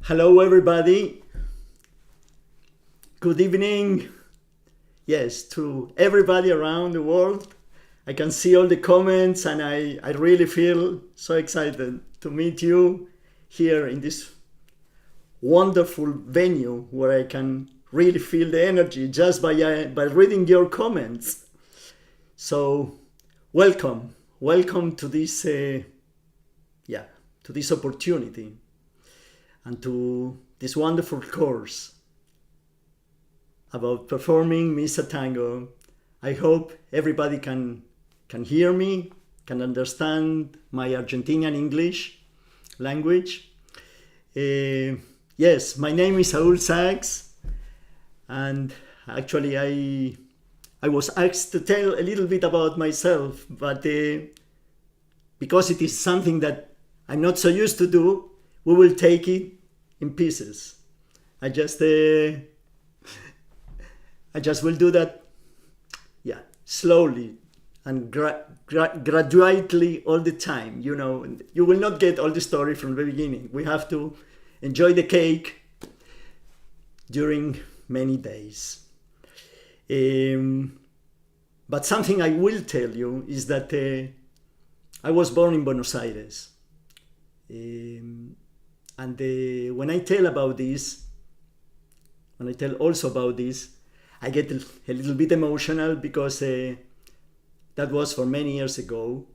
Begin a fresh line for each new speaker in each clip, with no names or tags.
Hello, everybody. Good evening. Yes, to everybody around the world. I can see all the comments, and I really feel so excited to meet you here in this wonderful venue where I can really feel the energy just by reading your comments. So, welcome to this to this opportunity and to this wonderful course about performing Misatango. I hope everybody can hear me, can understand my Argentinian English language. Yes, my name is Saul Zaks, and actually I was asked to tell a little bit about myself, but because it is something that I'm not so used to do, we will take it in pieces. I just will do that, slowly and gradually all the time. You know, you will not get all the story from the beginning. We have to enjoy the cake during many days. But something I will tell you is that I was born in Buenos Aires. And when I tell about this, when I tell also about this, I get a little bit emotional because that was for many years ago.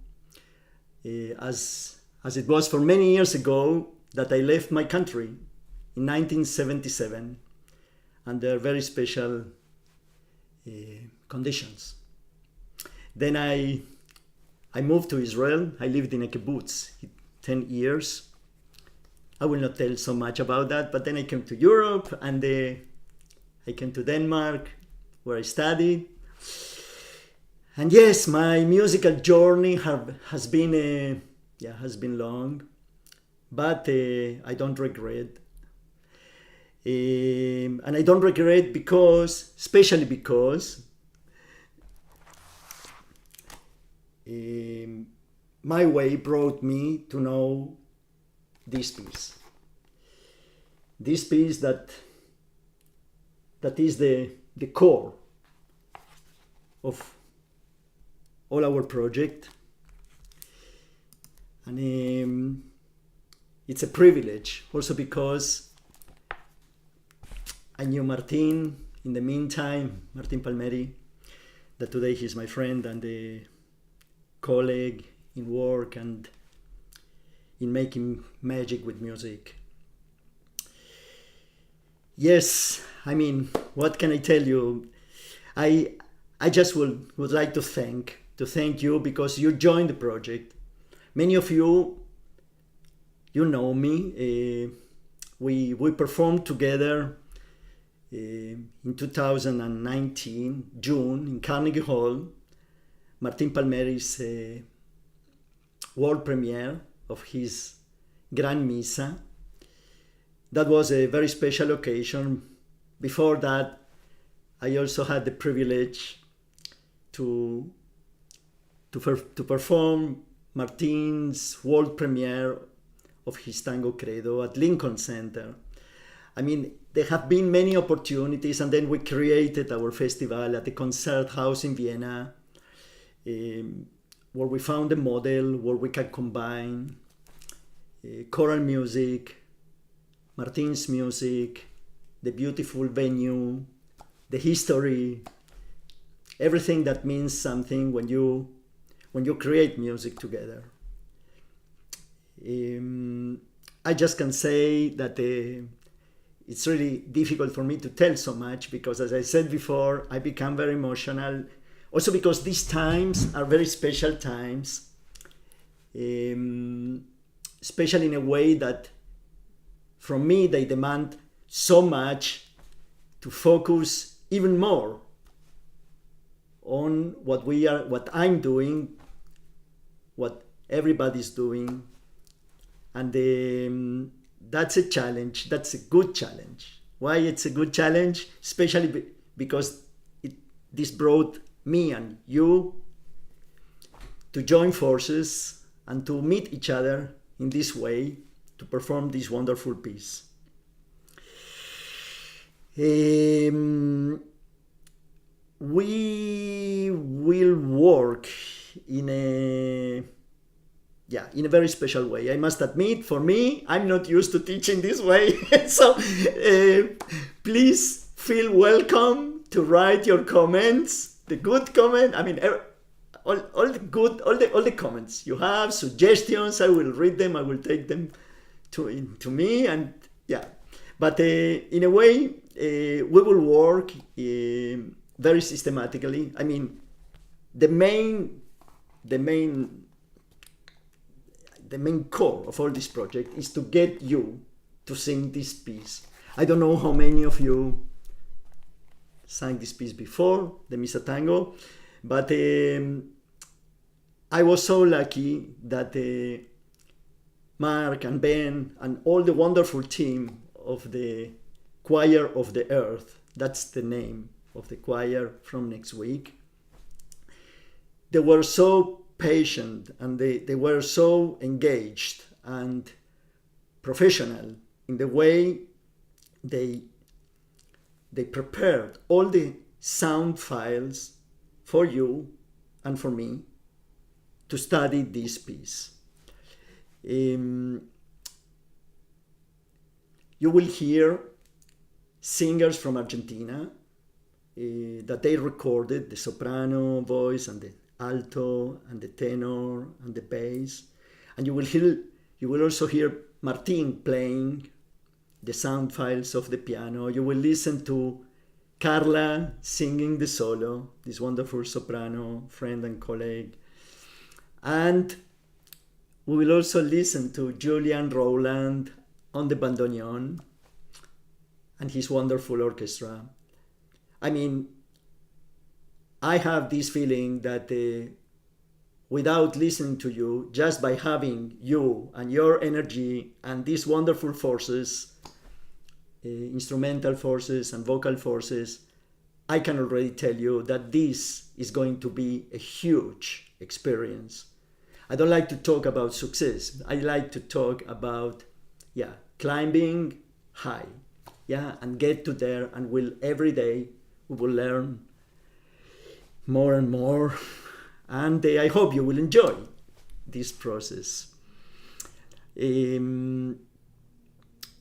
As it was for many years ago that I left my country in 1977 under very special conditions. Then I moved to Israel. I lived in a kibbutz 10 years. I will not tell so much about that, but then I came to Europe, and I came to Denmark, where I studied. And yes, my musical journey has been long, but I don't regret. And I don't regret especially because my way brought me to know this piece that is the core of all our project, and it's a privilege also because I knew Martin in the meantime, Martin Palmeri, that today he's my friend and a colleague in work and in making magic with music. Yes, I mean, what can I tell you? I just would like to thank you because you joined the project. Many of you know me. We performed together in 2019, June, in Carnegie Hall, Martin Palmeri's world premiere of his Gran Misa. That was a very special occasion. Before that, I also had the privilege to perform Martin's world premiere of his Tango Credo at Lincoln Center. I mean, there have been many opportunities, and then we created our festival at the Concert House in Vienna, where we found a model where we can combine choral music, Martin's music, the beautiful venue, the history, everything that means something when you create music together. I just can say that it's really difficult for me to tell so much because, as I said before, I become very emotional. Also because these times are very special times, especially in a way that from me they demand so much to focus even more on what I'm doing, what everybody's doing, and that's a challenge. That's a good challenge. Why it's a good challenge? Especially because this brought me and you to join forces and to meet each other in this way to perform this wonderful piece. Um, we will work in a very special way. I must admit, for me, I'm not used to teaching this way. So please feel welcome to write your comments, the good comment. I mean, all the good, all the comments you have, suggestions. I will read them. I will take them to me, and yeah. But in a way, we will work very systematically. I mean, the main core of all this project is to get you to sing this piece. I don't know how many of you sang this piece before, the Misatango, but I was so lucky that Mark and Ben and all the wonderful team of the Choir of the Earth, that's the name of the choir from next week, they were so patient and they were so engaged and professional in the way they prepared all the sound files for you and for me to study this piece. You will hear singers from Argentina that they recorded, the soprano voice and the alto and the tenor and the bass, and you will also hear Martin playing the sound files of the piano. You will listen to Carla singing the solo, this wonderful soprano friend and colleague, and we will also listen to Julian Rowland on the bandoneon and his wonderful orchestra. I mean, I have this feeling that without listening to you, just by having you and your energy and these wonderful forces, instrumental forces and vocal forces, I can already tell you that this is going to be a huge experience. I don't like to talk about success. I like to talk about, climbing high, and get to there, and every day we will learn more and more, and I hope you will enjoy this process.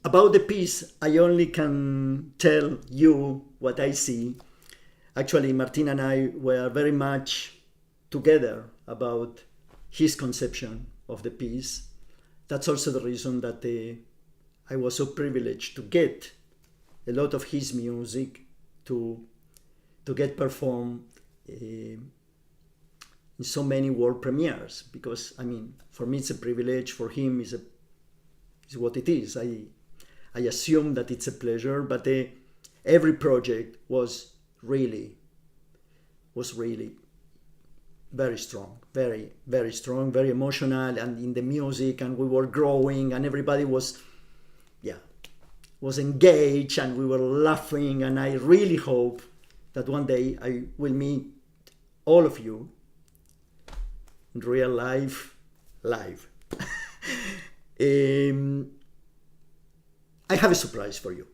About the piece, I only can tell you what I see. Actually, Martin and I were very much together about his conception of the piece. That's also the reason that I was so privileged to get a lot of his music to get performed in so many world premieres, because I mean, for me it's a privilege, for him is what it is. I assume that it's a pleasure, but every project was really very strong, very, very strong, very emotional, and in the music, and we were growing, and everybody was engaged, and we were laughing, and I really hope that one day I will meet all of you in real life, live. I have a surprise for you,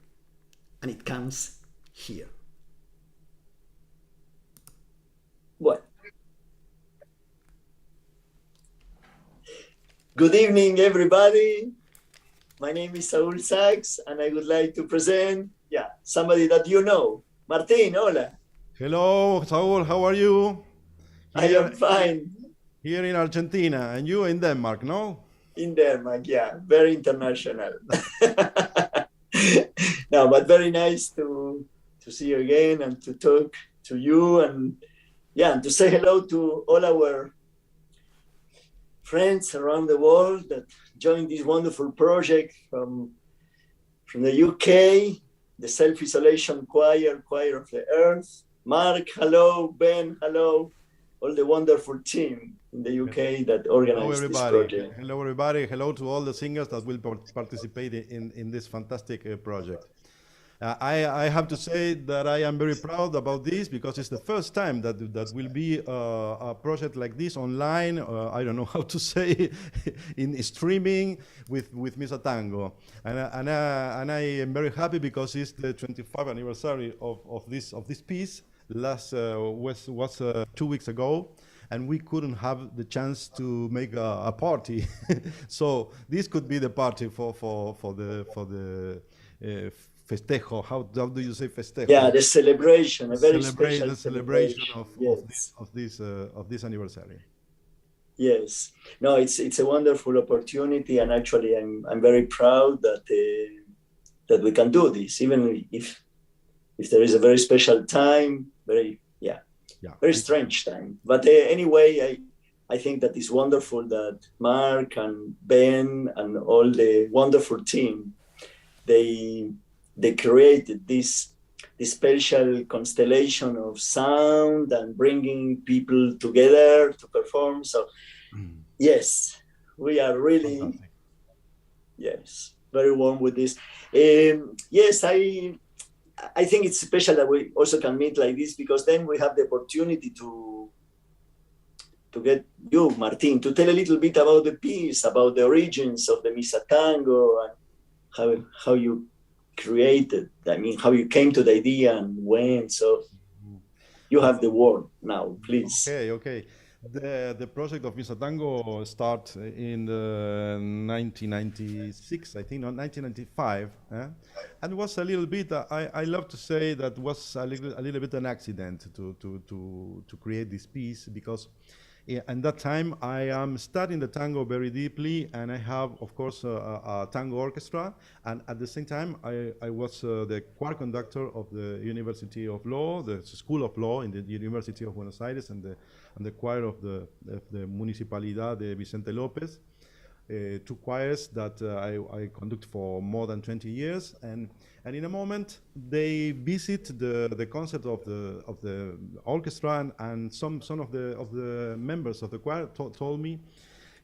and it comes here. What? Good evening, everybody. My name is Saul Zaks, and I would like to present, somebody that you know. Martin, hola.
Hello, Saul, how are you?
I am fine.
Here in Argentina, and you in Denmark, no?
In Denmark, very international. No, but very nice to see you again and to talk to you, and and to say hello to all our friends around the world that joined this wonderful project from the UK, the Self-Isolation Choir of the Earth. Mark, hello. Ben, hello. All the wonderful team in the UK that organized this project.
Hello, everybody. Hello to all the singers that will participate in this fantastic project. I have to say that I am very proud about this because it's the first time that will be a project like this online. I don't know how to say in streaming with Misatango, and I am very happy because it's the 25th anniversary of this piece. Last was 2 weeks ago, and we couldn't have the chance to make a party. So this could be the party for the festejo. How do you say festejo?
Yeah, the celebration, a very
Celebrate
special
the celebration
Yes.
of this anniversary.
Yes. No, it's a wonderful opportunity, and actually, I'm very proud that we can do this, even if there is a very special time, very strange time. But anyway, I think that it's wonderful that Mark and Ben and all the wonderful team, they created this special constellation of sound and bringing people together to perform. So yes, we are really
Fantastic.
yes, very warm with this. Yes, I think it's special that we also can meet like this, because then we have the opportunity to get you, Martin, to tell a little bit about the piece, about the origins of the Misatango, and how you created, I mean, how you came to the idea and when. So you have the word now, please.
Okay. The project of Misatango start in 1996, I think, or 1995, and was a little bit. I love to say that was a little bit an accident to create this piece, because at that time I am studying the tango very deeply, and I have, of course, a tango orchestra, and at the same time I was the choir conductor of the University of Law, the School of Law in the University of Buenos Aires, and the choir of the Municipalidad de Vicente Lopez, two choirs that I conduct for more than 20 years, and in a moment they visit the concert of the orchestra, and some of the members of the choir told me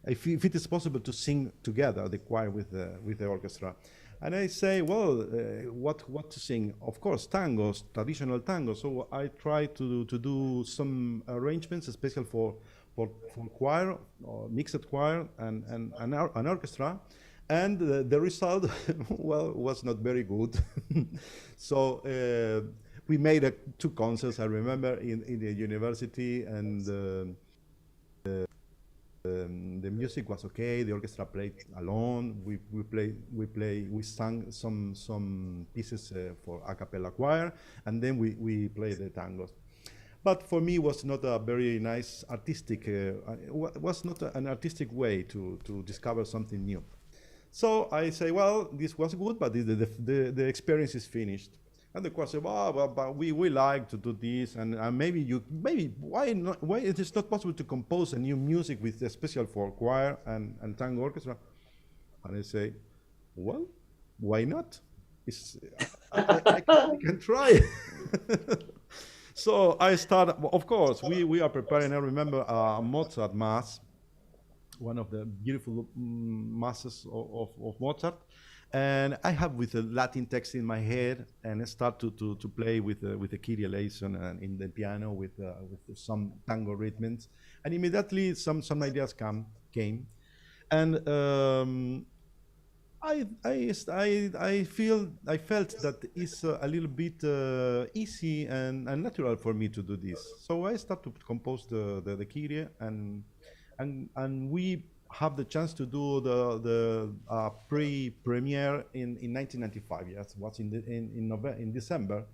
if it is possible to sing together, the choir with the orchestra. And I say, well, what to sing? Of course, tangos, traditional tangos. So I try to do some arrangements, especially for choir, or mixed choir, and an orchestra. And the result, well, was not very good. So we made 2 concerts, I remember, in the university, and the music was okay. The orchestra played alone. We sang some pieces for a cappella choir, and then we played the tangos. But for me, was not a very nice artistic. Was not an artistic way to discover something new. So I say, well, this was good, but the experience is finished. And the choir said, well, but we like to do this, and maybe why not? Why it is not possible to compose a new music with special for choir and tango orchestra? And I say, well, why not? I can try. So I start. Of course, we are preparing. I remember a Mozart mass, one of the beautiful masses of Mozart. And I have with the Latin text in my head, and I start to play with the KYRIE lesson and in the piano with some tango rhythms, and immediately some ideas came, and I felt that it's a little bit easy and natural for me to do this. So I start to compose the KYRIE, and we have the chance to do the pre-premiere in 1995. Yes, was in December,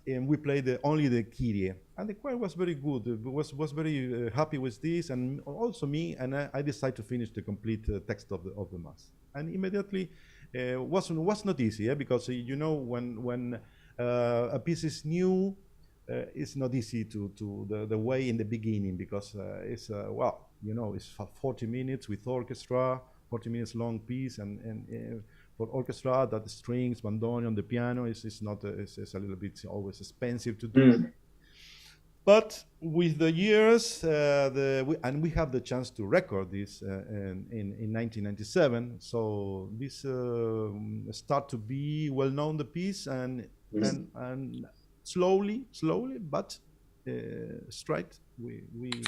and we played only the KYRIE, and the choir was very good. It was very happy with this, and also me. And I decided to finish the complete text of the mass. And immediately, was not easy, because you know when a piece is new, it's not easy to the way in the beginning, because it's well, you know, it's 40 minutes with orchestra, 40 minutes long piece, and for orchestra, that strings, bandoneon, the piano is not it's a little bit always expensive to do. But with the years, and we have the chance to record this in 1997. So this start to be well known, the piece, and and slowly, but straight, we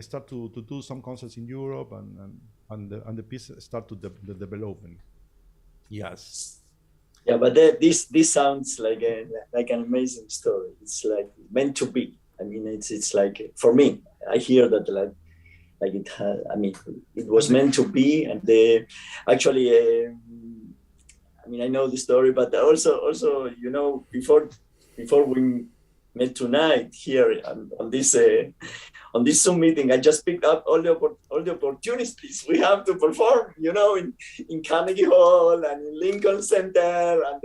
start to do some concerts in Europe, and the piece start to the development. Yes.
Yeah, but this sounds like an amazing story. It's like meant to be. I mean, it's like, for me, I hear that like it. I mean, it was meant to be, and actually. I mean, I know the story, but also, you know, before we met tonight here on this Zoom meeting, I just picked up all the opportunities we have to perform, you know, in Carnegie Hall and in Lincoln Center, and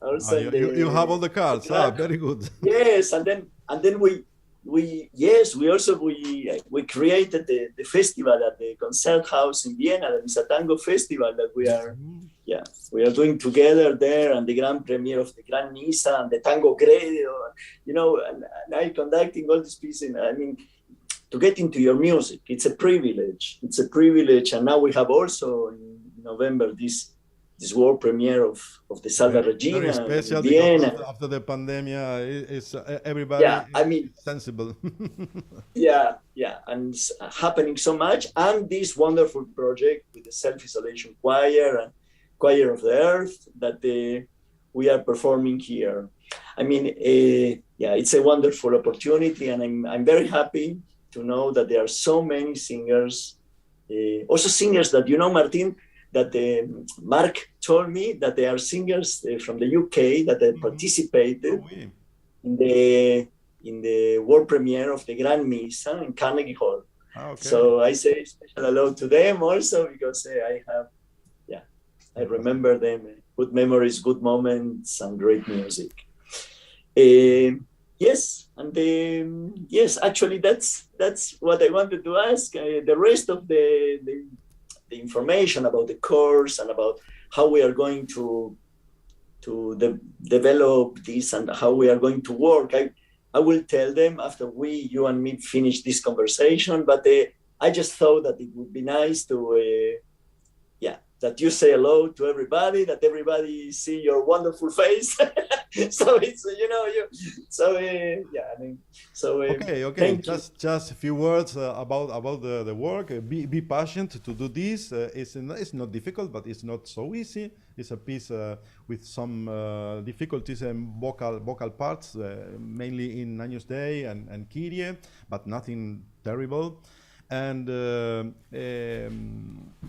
also
you have all the cards. Very good.
Yes, and then we created the festival at the concert house in Vienna, the Misatango festival that we are doing together there, and the grand premiere of the Gran Misa and the Tango Credo, you know, and I conducting all these pieces. I mean, to get into your music, it's a privilege. And now we have also in November this world premiere of the Salve Regina.
Very special, because after the pandemic, it's everybody sensible.
yeah, and it's happening so much. And this wonderful project with the self-isolation choir and Choir of the Earth that we are performing here. I mean, it's a wonderful opportunity, and I'm very happy to know that there are so many singers, also singers that, you know, Martin, that Mark told me that they are singers from the UK that participated in the world premiere of the Gran Misa in Carnegie Hall. Okay. So I say special hello to them also, because I remember them, good memories, good moments, and great music. Yes, and yes, actually that's what I wanted to ask. The rest of the information about the course and about how we are going to develop this and how we are going to work, I will tell them after you and me finish this conversation. But I just thought that it would be nice to that you say hello to everybody, that everybody see your wonderful face. So it's, you know,
okay. Just a few words about the work. Be patient to do this. It's not difficult, but it's not so easy. It's a piece with some difficulties in vocal parts, mainly in Agnus Dei and Kyrie, but nothing terrible. And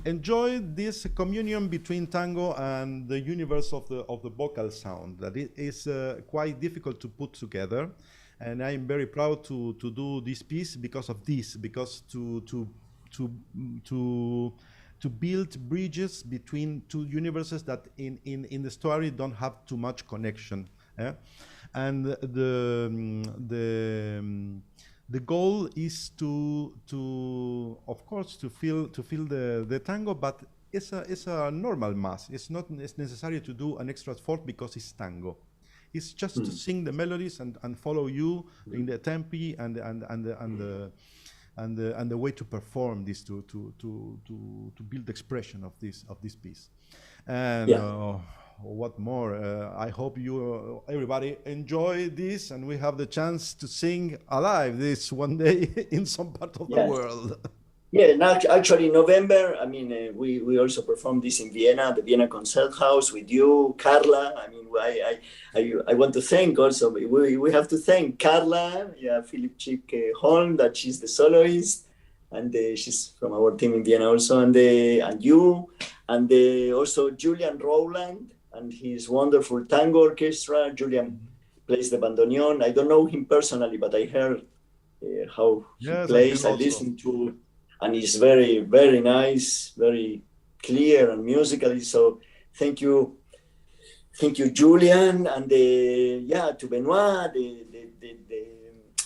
enjoy this communion between tango and the universe of the vocal sound. That it is quite difficult to put together, and I'm very proud to do this piece because of this. Because to build bridges between two universes that in the story don't have too much connection. And the goal is to of course to feel the tango, but it's a normal mass. It's not necessary to do an extra effort because it's tango. It's just to sing the melodies and follow you in the tempi and the way to perform this to build expression of this piece. And what more? I hope everybody enjoy this, and we have the chance to sing alive this one day in some part of the world.
Yeah, actually in November, I mean, we also performed this in Vienna, the Vienna Concert House with you, Carla. I mean, I want to thank also, we have to thank Carla, Philip Chick Holm, that she's the soloist, and she's from our team in Vienna also, and you, and also Julian Rowland and his wonderful tango orchestra. Julian plays the bandoneon. I don't know him personally, but I heard how he plays. I listened to, and he's very, very nice, very clear and musically. So thank you, Julian, and to Benoit,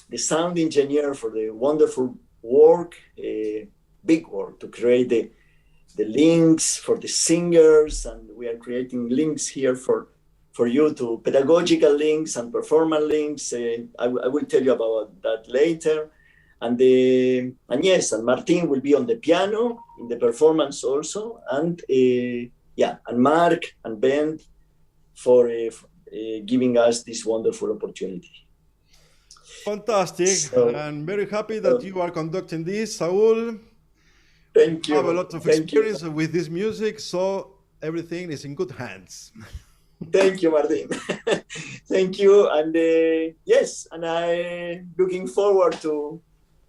the sound engineer, for the wonderful work, big work to create the links for the singers, and we are creating links here for you, to pedagogical links and performance links. I will tell you about that later. And yes, and Martin will be on the piano in the performance also, and and Mark and Ben for giving us this wonderful opportunity.
Fantastic.
So,
I'm very happy that you are conducting this, Saul.
thank
You have a
you.
lot of
Thank you.
experience with this music, so everything is in good hands.
Thank you, Martin. Thank you. And yes, and I'm looking forward to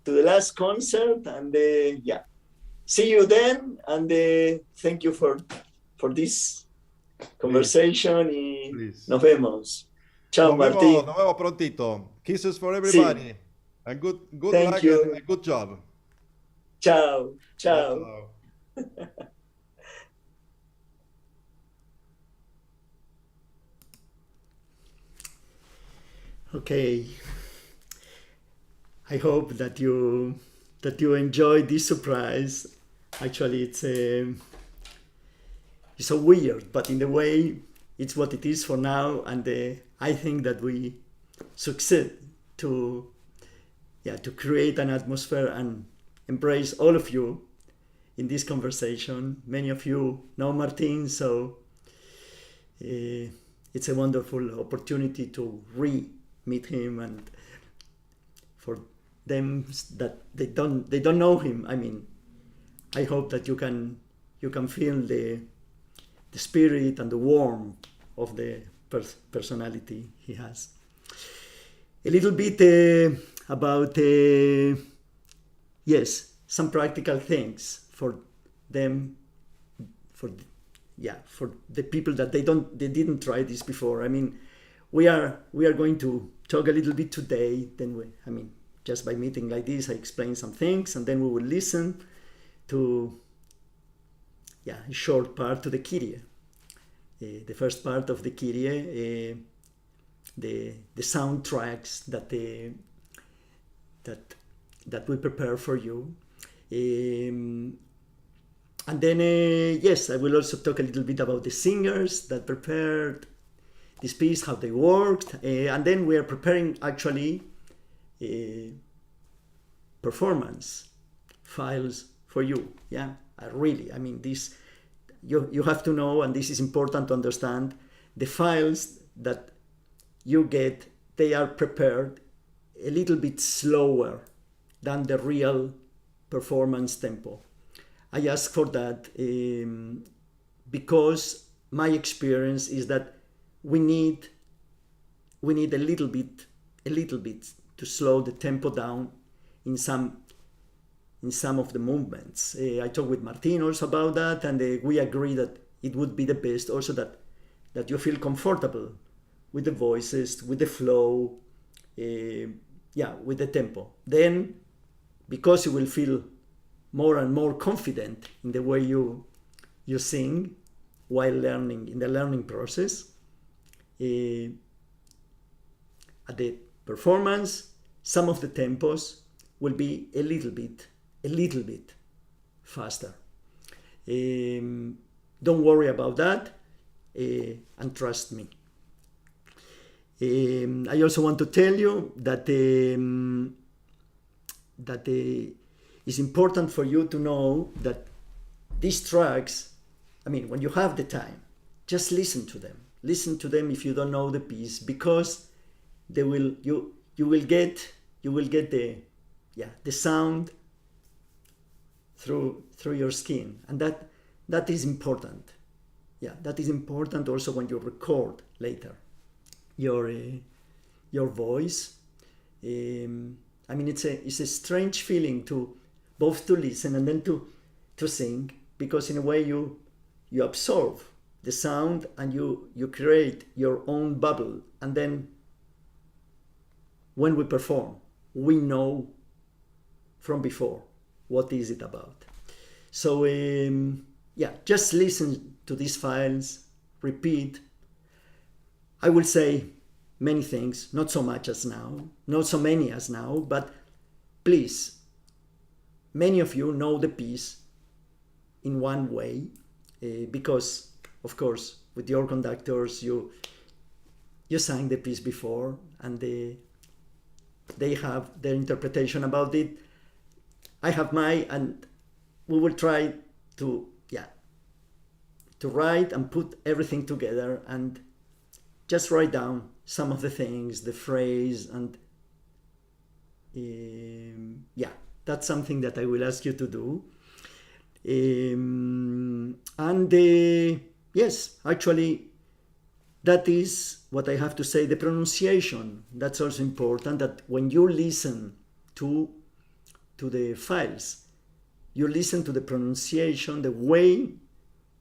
the last concert. And yeah, see you then. And thank you for this conversation. Y
Please.
nos vemos. Chao, Martín.
Nos vemos prontito. Kisses for everybody.
Sí.
And good
Thank
luck
you.
and good job.
Chao.
Ciao.
Chao. Okay. I hope that you enjoyed this surprise. Actually, it's so weird, but in a way, it's what it is for now. And I think that we succeed to create an atmosphere and embrace all of you in this conversation. Many of you know Martin, so it's a wonderful opportunity to re-meet him, and for them that they don't know him, I mean, I hope that you can feel the spirit and the warmth of the personality he has. A little bit about yes, some practical things for them, for the people that they didn't try this before. I mean, we are going to talk a little bit today. Then just by meeting like this, I explain some things, and then we will listen to a short part to the KYRIE. The first part of the KYRIE, the soundtracks that we prepare for you. And then, yes, I will also talk a little bit about the singers that prepared this piece, how they worked, and then we are preparing actually performance files for you. Yeah, really, I mean, this you have to know, and this is important to understand, the files that you get, they are prepared a little bit slower than the real performance tempo. I ask for that because my experience is that we need a little bit to slow the tempo down in some of the movements. I talked with Martin also about that, and we agree that it would be the best also that you feel comfortable with the voices, with the flow, with the tempo. Then, because you will feel more and more confident in the way you sing while learning, in the learning process, at the performance, some of the tempos will be a little bit faster. Don't worry about that, and trust me. I also want to tell you that it's important for you to know that these tracks, I mean, when you have the time, just listen to them. Listen to them if you don't know the piece, because they will you will get the sound through your skin, and that is important. Yeah, that is important also when you record later your voice. I mean, it's a strange feeling to both to listen and then to sing, because in a way you absorb the sound and you create your own bubble, and then when we perform, we know from before what is it about. So just listen to these files, repeat. I will say many things, not so much as now, not so many as now, but please, many of you know the piece in one way, because of course with your conductors you sang the piece before, and they have their interpretation about it. I have mine, and we will try to write and put everything together and just write down some of the things, the phrase, and yeah, that's something that I will ask you to do. Yes, actually, that is what I have to say. The pronunciation, that's also important, that when you listen to the files, you listen to the pronunciation, the way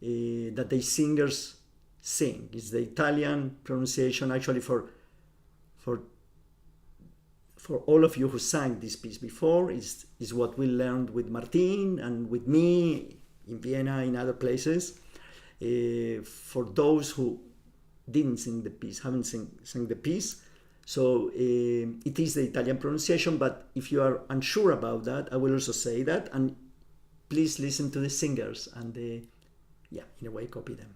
that the singers sing. It's the Italian pronunciation, actually, for all of you who sang this piece before, is what we learned with Martin and with me in Vienna, in other places. For those who didn't sing the piece, haven't sing the piece, so it is the Italian pronunciation, but if you are unsure about that, I will also say that, and please listen to the singers and yeah, in a way copy them.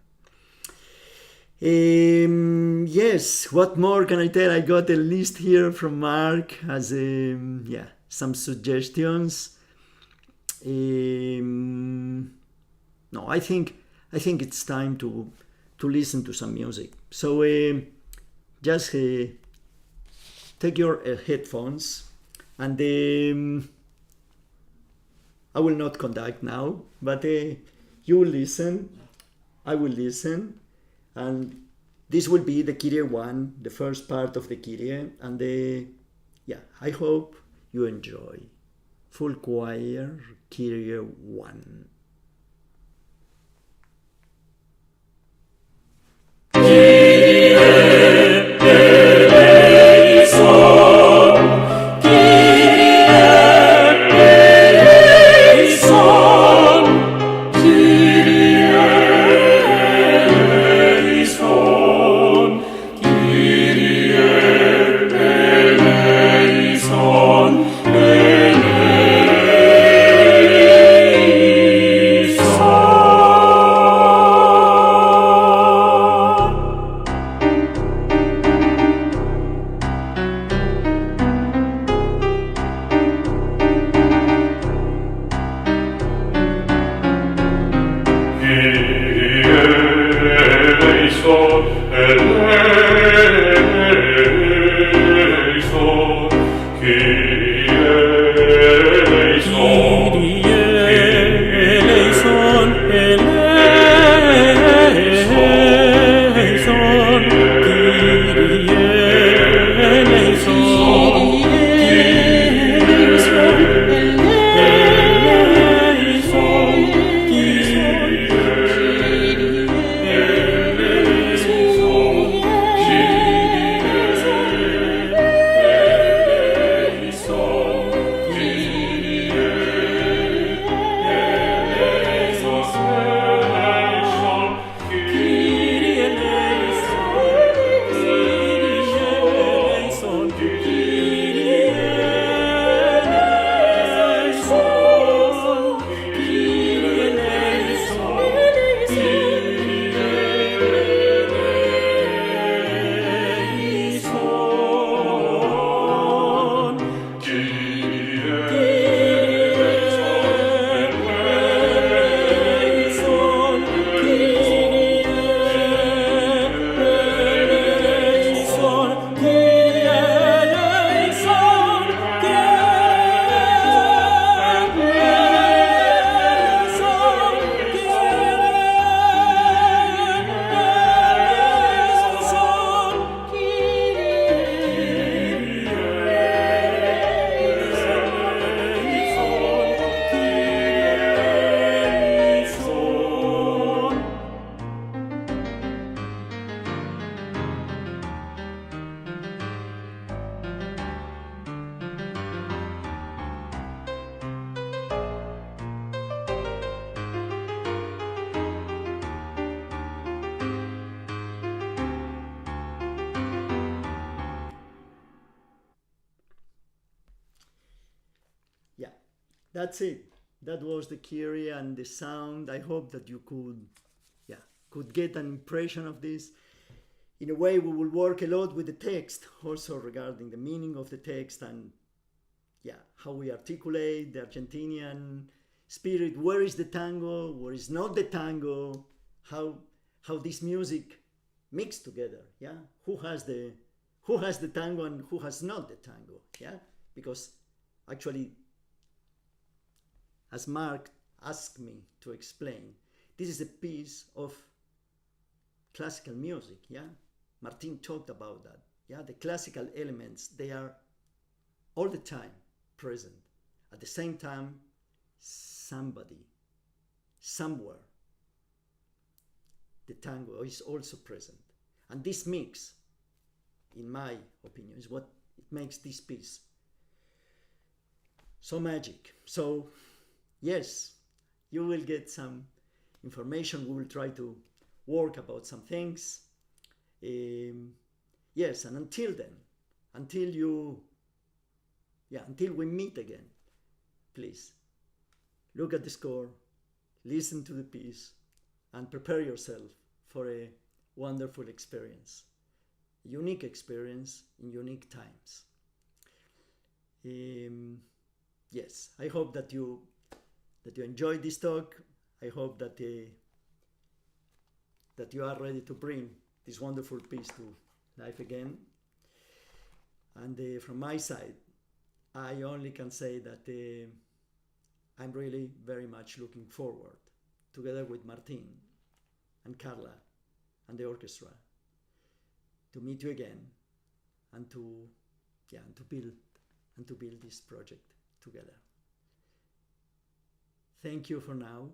Yes, what more can I tell? I got a list here from Mark as yeah, some suggestions. No, I think it's time to listen to some music. So just take your headphones, and I will not conduct now, but you will listen, I will listen, and this will be the Kyrie 1, the first part of the Kyrie, and yeah, I hope you enjoy. Full choir, Kyrie 1. Yeah, that's it. That was the Kyrie and the sound. I hope that you could get an impression of this. In a way, we will work a lot with the text, also regarding the meaning of the text and how we articulate the Argentinian spirit. Where is the tango? Where is not the tango? How this music mixed together. Yeah, who has the tango and who has not the tango. Yeah, because actually, as Mark asked me to explain, this is a piece of classical music. Yeah, Martin talked about that. Yeah, the classical elements, they are all the time present. At the same time, somebody, somewhere, the tango is also present. And this mix, in my opinion, is what it makes this piece so magic. So, yes, you will get some information. We will try to work about some things. Yes, and until then, until we meet again, please look at the score, listen to the piece, and prepare yourself for a wonderful experience, a unique experience in unique times. Yes, I hope that you enjoyed this talk. I hope that that you are ready to bring this wonderful piece to life again. And from my side, I only can say that I'm really very much looking forward, together with Martin and Carla and the orchestra, to meet you again and to build this project together. Thank you for now,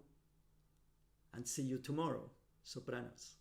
and see you tomorrow, sopranos.